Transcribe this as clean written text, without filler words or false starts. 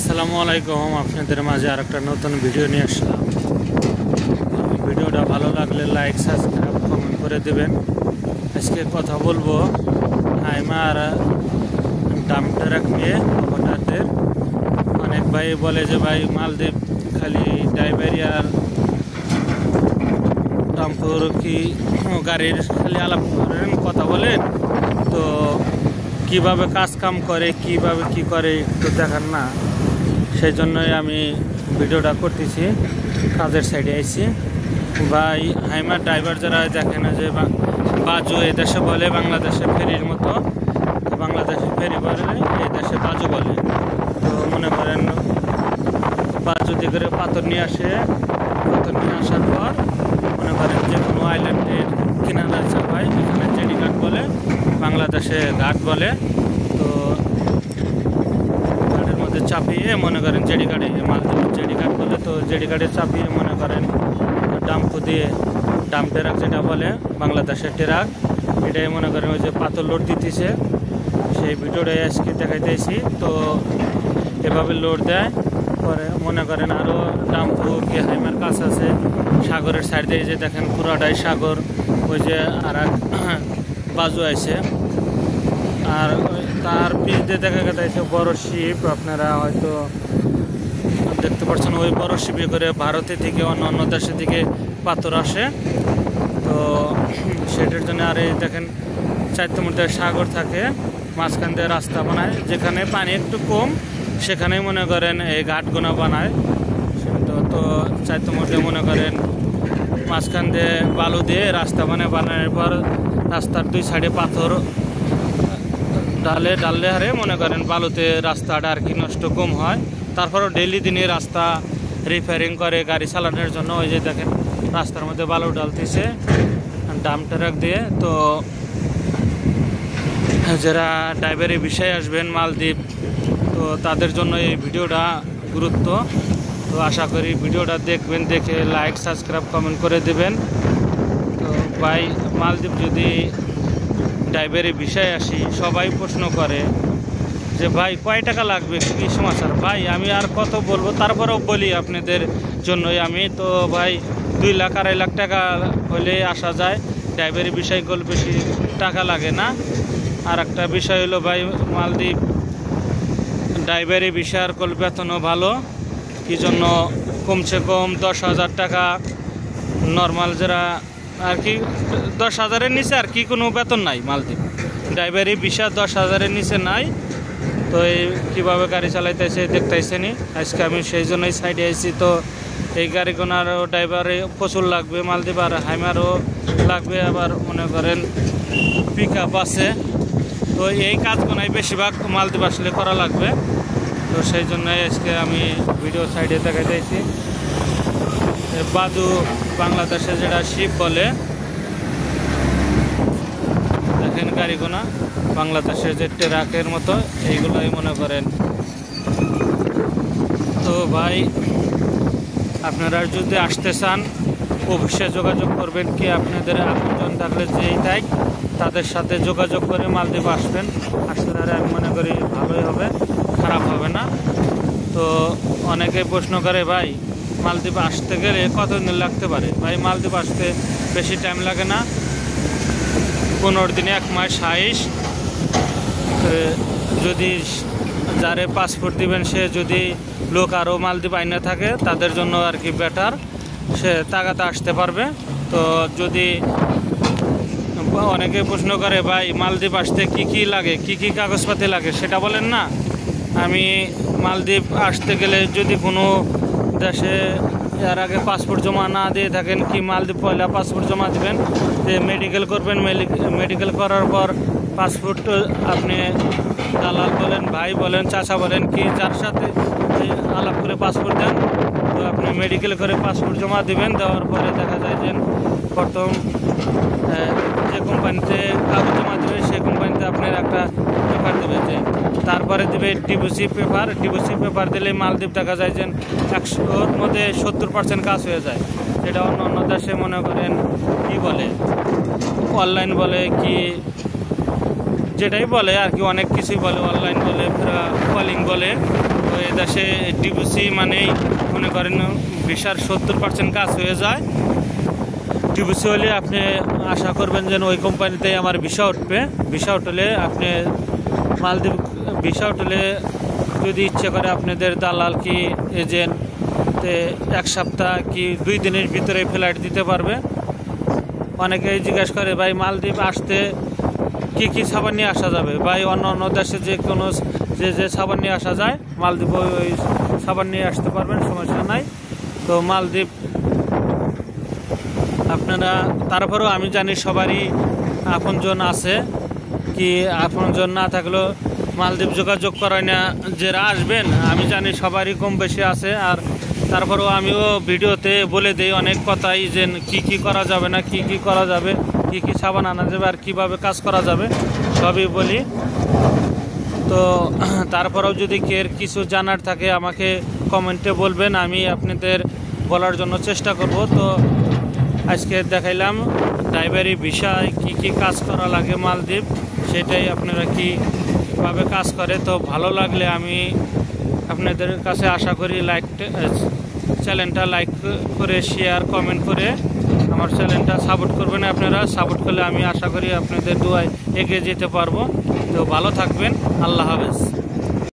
আসসালামু আলাইকুম। আপনাদের মাঝে আরেকটা নতুন ভিডিও নিয়ে আসলাম। ভিডিওটা ভালো লাগলে লাইক, সাবস্ক্রাইব, কমেন্ট করে দেবেন। আজকে কথা বলবো হাইমার ডাম্প ট্রাক নিয়ে। হঠাৎের অনেক ভাই বলে যে ভাই মালদ্বীপ খালি ড্রাইভারি আর ডাম্পুর কি গাড়ির খালি আলাপ করেন, কথা বলেন, তো কিভাবে কাজ কাম করে, কিভাবে কি করে একটু দেখান না। সেই জন্যই আমি ভিডিওটা করতেছি। কাজের সাইডে আইছি ভাই। হাইমার ড্রাইভার যারা দেখে না যে বাজু এই দেশে বলে বাংলাদেশে ফেরির মতো, তো বাংলাদেশে ফেরি বলে, এই দেশে বাজু বলে। তো মনে করেন বাজু দিয়ে করে পাথর নিয়ে আসে, পাথর নিয়ে আসার পর মনে করেন যে কোনো আইল্যান্ডের কিনারা চাপায়, এখানে জেডি ঘাট বলে, বাংলাদেশে ঘাট বলে। তো ঘাটের মধ্যে চাপিয়ে মনে করেন জেডি ঘাটে, মালদ্বীপের জেডি ঘাট বলে, তো জেডি ঘাটে চাপিয়ে মনে করেন ডাম্পু দিয়ে, ডাম্প ট্রাক যেটা বলে বাংলাদেশের ট্রাক, এটাই মনে করেন ওই যে পাথর লোড দিতেছে, সেই ভিডিওটাই আজকে দেখাইতেছি। তো এভাবে লোড দেয়, পরে মনে করেন আরও ডাম্পু কি হাইমার কাছ আছে সাগরের সাইড দিয়ে, যে দেখেন পুরাটাই সাগর। ওই যে আর এক বাজু আছে, আর তার পিছ দিয়ে দেখা গেছে বড় শিপ, আপনারা হয়তো দেখতে পাচ্ছেন। ওই বড় শিপে করে ভারতে থেকে অন্য দেশে থেকে পাথর আসে। তো সেটার জন্য আর এই দেখেন চারটে মধ্যে সাগর থাকে, মাঝখান দিয়ে রাস্তা বানায়, যেখানে পানি একটু কম সেখানেই মনে করেন এই ঘাটগুনা বানায়। তো চারটে মধ্যে মনে করেন মাঝখান দিয়ে বালু দিয়ে রাস্তা বানানোর পর রাস্তার দুই সাইডে পাথর ডাললে হারে মনে করেন বালুতে রাস্তাটা আর কি নষ্ট কম হয়। তারপরও ডেইলি দিনে রাস্তা রিপেয়ারিং করে গাড়ি চালানোর জন্য। ওই যে দেখেন রাস্তার মধ্যে বালু ডালতেছে ডাম্প ট্রাক দিয়ে। তো যারা ড্রাইভারের বিষয়ে আসবেন মালদ্বীপ, তো তাদের জন্য এই ভিডিওটা গুরুত্ব। তো আশা করি ভিডিওটা দেখবেন, দেখে লাইক, সাবস্ক্রাইব, কমেন্ট করে দেবেন। তো ভাই মালদ্বীপ যদি ড্রাইভারের বিষয়ে আসি, সবাই প্রশ্ন করে যে ভাই কয় টাকা লাগবে, কী সমাচার। ভাই আমি আর কত বলবো, তারপরেও বলি আপনাদের জন্যই আমি। তো ভাই 2 লাখ 2.5 লাখ টাকা হলে আসা যায়। ড্রাইভারের বিষয়গুলো বেশি টাকা লাগে না। আর একটা বিষয় হলো ভাই মালদ্বীপ ড্রাইভারের বিষয়ের বেতনও ভালো, কি জন্য কমসে কম 10,000 টাকা নর্মাল যারা আর কি 10,000-এর নিচে আর কি কোনো বেতন নাই মালদ্বীপ ড্রাইভারি বিষয় 10,000-এর নিচে নাই। তো এই কীভাবে গাড়ি চালাইতেছে দেখতেছেনি, আজকে আমি সেই জন্যই সাইডে আইছি। তো এই গাড়িগুনারও ড্রাইভারে প্রচুর লাগবে মালদ্বীপ, আর হাইমারও লাগবে, আবার মনে করেন পিক আপ আছে। তো এই কাজগুনাই বেশিরভাগ মালদ্বীপ আসলে করা লাগবে। তো সেই জন্যই আজকে আমি ভিডিও সাইডে দেখাইতেছি। বাজু বাংলাদেশে যেটা শিপ বলে, দেখেন গাড়িগুনা বাংলাদেশের যে ট্রাকের মতো এইগুলোই মনে করেন। তো ভাই আপনারা যদি আসতে চান অবশ্যই যোগাযোগ করবেন, কি আপনাদের আপনজন থাকলে যেই তাই তাদের সাথে যোগাযোগ করে মালদ্বীপ আসবেন। আসলে আমি মনে করি ভালোই হবে, খারাপ হবে না। তো অনেকে প্রশ্ন করে ভাই মালদ্বীপ আসতে গেলে কতদিন লাগতে পারে। ভাই মালদ্বীপ আসতে বেশি টাইম লাগে না, 15 দিনে 1 মাস 28। যদি যারে পাসপোর্ট দিবেন সে যদি লোক আরও মালদ্বীপ আইনে থাকে তাদের জন্য আর কি বেটার, সে তাগাতে আসতে পারবে। তো যদি অনেকে প্রশ্ন করে ভাই মালদ্বীপ আসতে কি কি লাগে, কি কি কাগজপাতি লাগে সেটা বলেন না। আমি মালদ্বীপ আসতে গেলে যদি কোনো দেশে এর আগে পাসপোর্ট জমা না দিয়ে থাকেন, কি মালদ্বীপ পয়লা পাসপোর্ট জমা দেবেন, যে মেডিকেল করবেন, মেডিকেল করার পর পাসপোর্ট আপনি দালাল বলেন, ভাই বলেন, চাচা বলেন, কি যার সাথে আলাপ করে পাসপোর্ট দেন। তো আপনি মেডিকেল করে পাসপোর্ট জমা দেবেন, দেওয়ার পরে দেখা যায় যে প্রথম যে কোম্পানিতে কাগজ জমা দেবে সেই কোম্পানিতে আপনার একটা পেপার দেবে, যে তারপরে দেবে ডিভোর্সি পেপার। ডিভোর্সি পেপার দিলে মালদ্বীপ দেখা যায় যে 100-র মধ্যে 70% কাজ হয়ে যায়। যেটা অন্য দেশে মনে করেন কি বলে অনলাইন বলে, কি যেটাই বলে আর কি, অনেক কিছুই বলে, অনলাইন বলে, কলিং বলে। তো এই দেশে ডিবিসি মানেই মনে করেন ভিসার 70% কাজ হয়ে যায়। ডিবিসি হলে আপনি আশা করবেন যেন ওই কোম্পানিতেই আমার ভিসা উঠবে। ভিসা উঠলে আপনি মালদ্বীপ ভিসা উঠলে যদি ইচ্ছে করে আপনাদের দালাল কি এজেন্ট এক সপ্তাহ কি 2 দিনের ভিতরে ফ্লাইট দিতে পারবে। অনেকেই জিজ্ঞেস করে ভাই মালদ্বীপ আসতে কি কি সাবান নিয়ে আসা যাবে? ভাই অন্য দেশে যে কোনো যে সাবান নিয়ে আসা যায় মালদ্বীপ ওই সাবান নিয়ে আসতে পারবেন, সমস্যা নাই। তো মালদ্বীপ আপনারা তারপরেও আমি জানি সবারই আপনজন আছে, কি আপনজন না থাকলেও মালদ্বীপ যোগাযোগ করায় না যারা আসবেন আমি জানি সবারই কম বেশি আছে। আর তারপরেও আমিও ভিডিওতে বলে দিই অনেক কথাই যে কি করা যাবে না, কি করা যাবে, কি সাবান আনা যাবে আর কিভাবে কাজ করা যাবে সবই বলি। তো তারপরেও যদি কের কিছু জানার থাকে আমাকে কমেন্টে বলবেন, আমি আপনাদের বলার জন্য চেষ্টা করব। তো আজকে দেখাইলাম ড্রাইভারি ভিসায় কি কাজ করা লাগে মালদ্বীপ, সেটাই আপনারা কীভাবে কাজ করে। তো ভালো লাগলে আমি আপনাদের কাছে আশা করি চ্যানেলটা লাইক করে শেয়ার কমেন্ট করে আমার চ্যানেলটা সাপোর্ট করবেন। আপনারা সাপোর্ট করলে আমি আশা করি আপনাদের দোয়ায় এগিয়ে যেতে পারবো। তো ভালো থাকবেন, আল্লাহ হাফেজ।